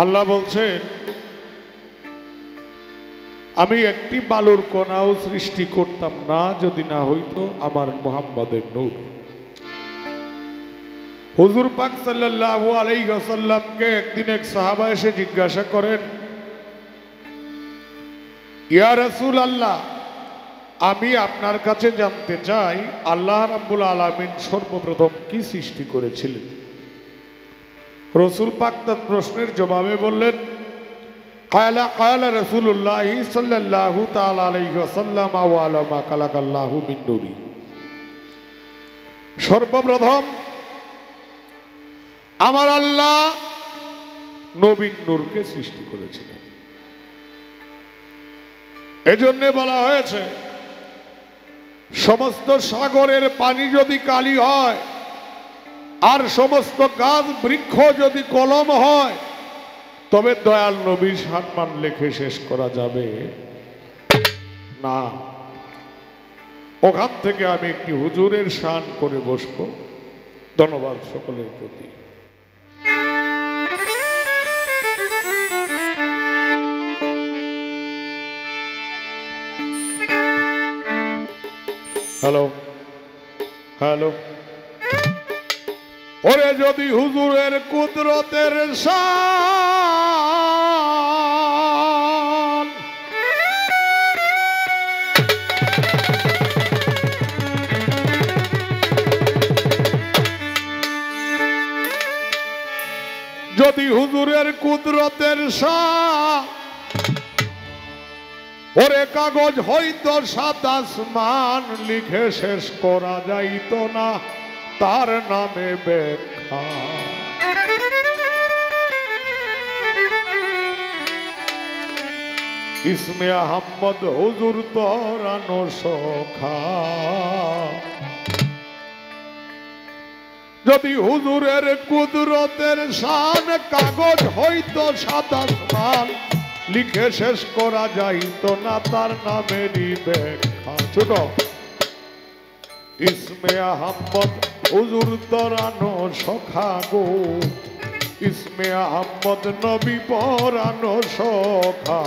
আল্লাহ বলছেন, আমি একটি বালুর কণাও সৃষ্টি করতাম না যদি না হইতো আমার মুহাম্মদের নূর। হুজুর পাক সাল্লাল্লাহু আলাইহি ওয়াসাল্লামকে একদিন এক সাহাবা এসে জিজ্ঞাসা করেন, ইয়া রাসূলুল্লাহ, আমি আপনার কাছে জানতে চাই আল্লাহ রাব্বুল আলামিন সর্বপ্রথম কি সৃষ্টি করেছিলেন? রাসূল পাক তার প্রশ্নের জবাবে বললেন, قال رسول الله صلى الله تعالى عليه وسلم وعلى ما خلق الله من نور। সর্বপ্রথম আমার আল্লাহ নবীর নূরকে সৃষ্টি করেছিলেন। এজন্য বলা হয়েছে, সমস্ত সাগরের পানি যদি কালি হয় আর সমস্ত গাছ বৃক্ষ যদি কলম হয়, তবে দয়াল নবীর সম্মান লেখে শেষ করা যাবে না। ওখান থেকে আমি একটি হুজুরের শান করে বসবো। ধন্যবাদ সকলের প্রতি। Hello hello. ওরে যদি হুজুরের কুদরতের শান যদি হুজুরের কুদরতের শান, ওরে কাগজ হইতো সাত আসমান, লিখে শেষ করা যাইত না তার নামে ব্যাখ্যা। ইসমে আহমদ হুজুর তরানো সখা। যদি হুজুরের কুদরতের শান, কাগজ হইতো সাত আসমান, লিখে শেষ করা যাইত না তার নামেরই ব্যাখ্যা। ছোট ইসমে আহমদ হুজুর তরানো সখা গো, ইসমে আহমদ নবী পরানো সখা।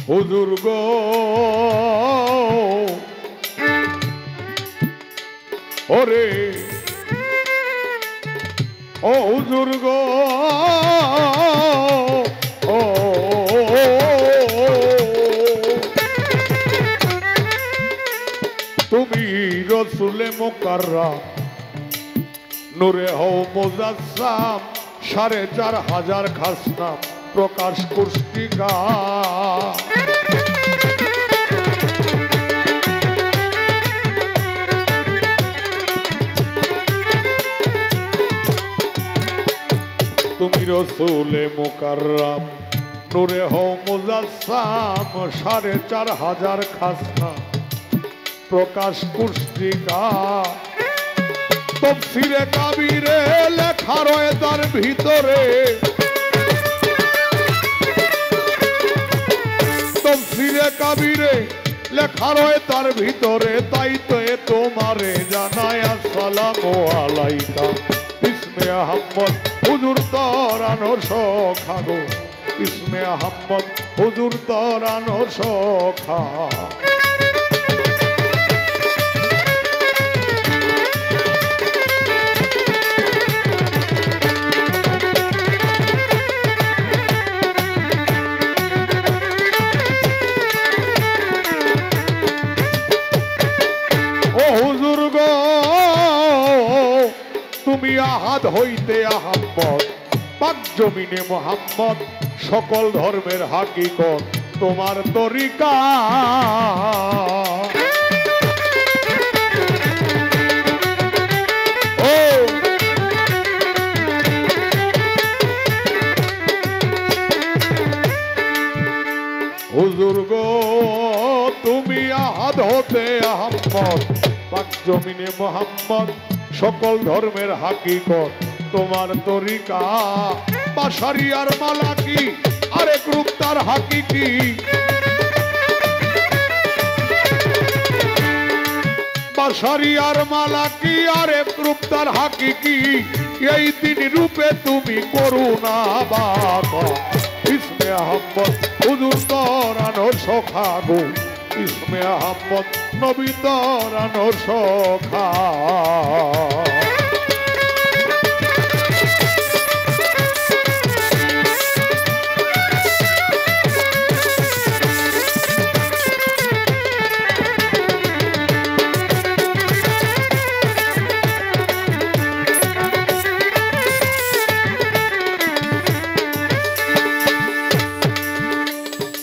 হুজুর গো ওরে ও হুজুর গো, ও তুমি রসুলে মুকাররম, নূরে হও মুজাসসাম, ৪৫০০ খাসনাম প্রকাশ পুস্তিকা। তুমি রসুলে মুকাররম, নূরে হও মুজাসসাম, ৪৫০০ খাসনা প্রকাশ পুস্তিকা। তাফসীরে কাবীরে লেখা রয়ে তার ভিতরে, তাফসীরে কাবীরে লেখা রয়ে তার ভিতরে, তাই তো এ তোমারে জানাই আসসালামু আলাইকা। ইসমে আহমদ হুজুর তরানো সখা গো, ইসমে আহমদ হুজুর তরানো সখা। তুমি আহাদ হইতে আহম্মদ, পাক জমিনে মুহাম্মদ, সকল ধর্মের হাকিকত তোমার তরিকা। ও হুজুর গো, তুমি আহাদ হতে আহম্মদ, পাক জমিনে মোহাম্মদ সকল ধর্মের হাকিকত তোমার তরিকা বাশারিয়ার মালাকি আরেক রূপ তার হাকিকি বাশারিয়ার মালাকি আরেক রূপ তার হাকিকি এই তিন রূপে তুমি করুণা বাবা ইসমে আহম্মদ হুজুর তরানো সখা গো ইসমে আহম্মদ নবী তরানো সখা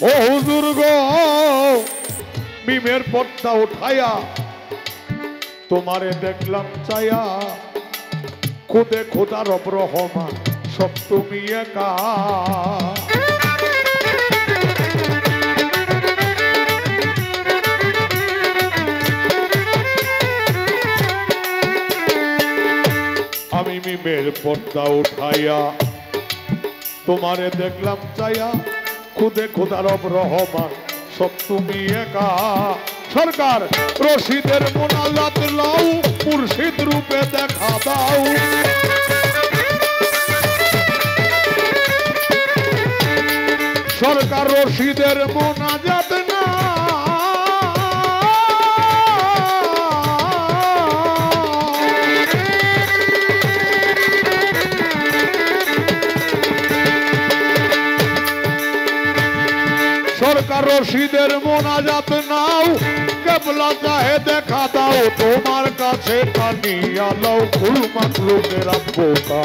ও হুজুর গো বিমের পর্দা উঠায়া তোমারে দেখলাম চায়া খুদে খোদা রব রহমান সব তুমি একা আমি মিমের পর্দা উঠাইয়া তোমারে দেখলাম চায়া খুদে খোদা রব রহমান সব তুমি একা সরকার রশিদের মোনাজাত লাও মুর্শিদ রূপে দেখা দাও সরকার রশিদের মোনাজাত না সরকার রশিদের মোনাজাত নাও কেবলা চাহে দেখা দাও তোমার কাছে কানিয়া লও কুল মাখলুকের আব্বুকা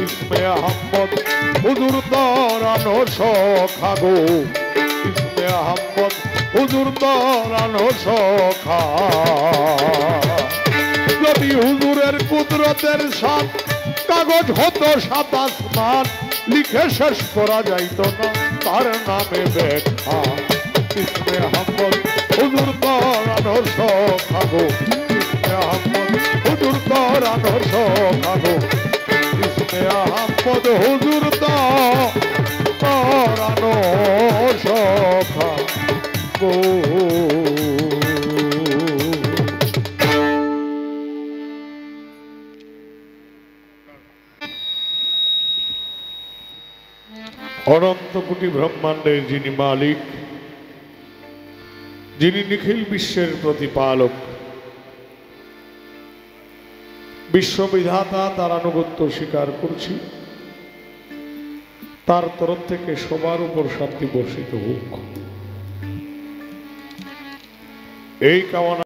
ইসমে আহম্মদ হুজুর তরানো সখা গো ইসমে আহম্মদ হুজুর তরানো সখা যদি হুজুরের কুদরতের সাথ কাগজ হতো সাত আসমান লিখে শেষ করা যাইত না তার নামে ব্যাখ্যা ইসমে আহম্মদ হুজুর তরানো সখা গো ইসমে আহম্মদ হুজুর তরানো সখা গো ইসমে আহম্মদ হুজুর তরানো সখা গো অনন্ত কোটি ব্রহ্মাণ্ডের যিনি মালিক যিনি নিখিল বিশ্বের প্রতিপালক বিশ্ববিধাতা তার আনুগত্য স্বীকার করছি তার তরফ থেকে সবার উপর শান্তি বর্ষিত হোক এই কামনা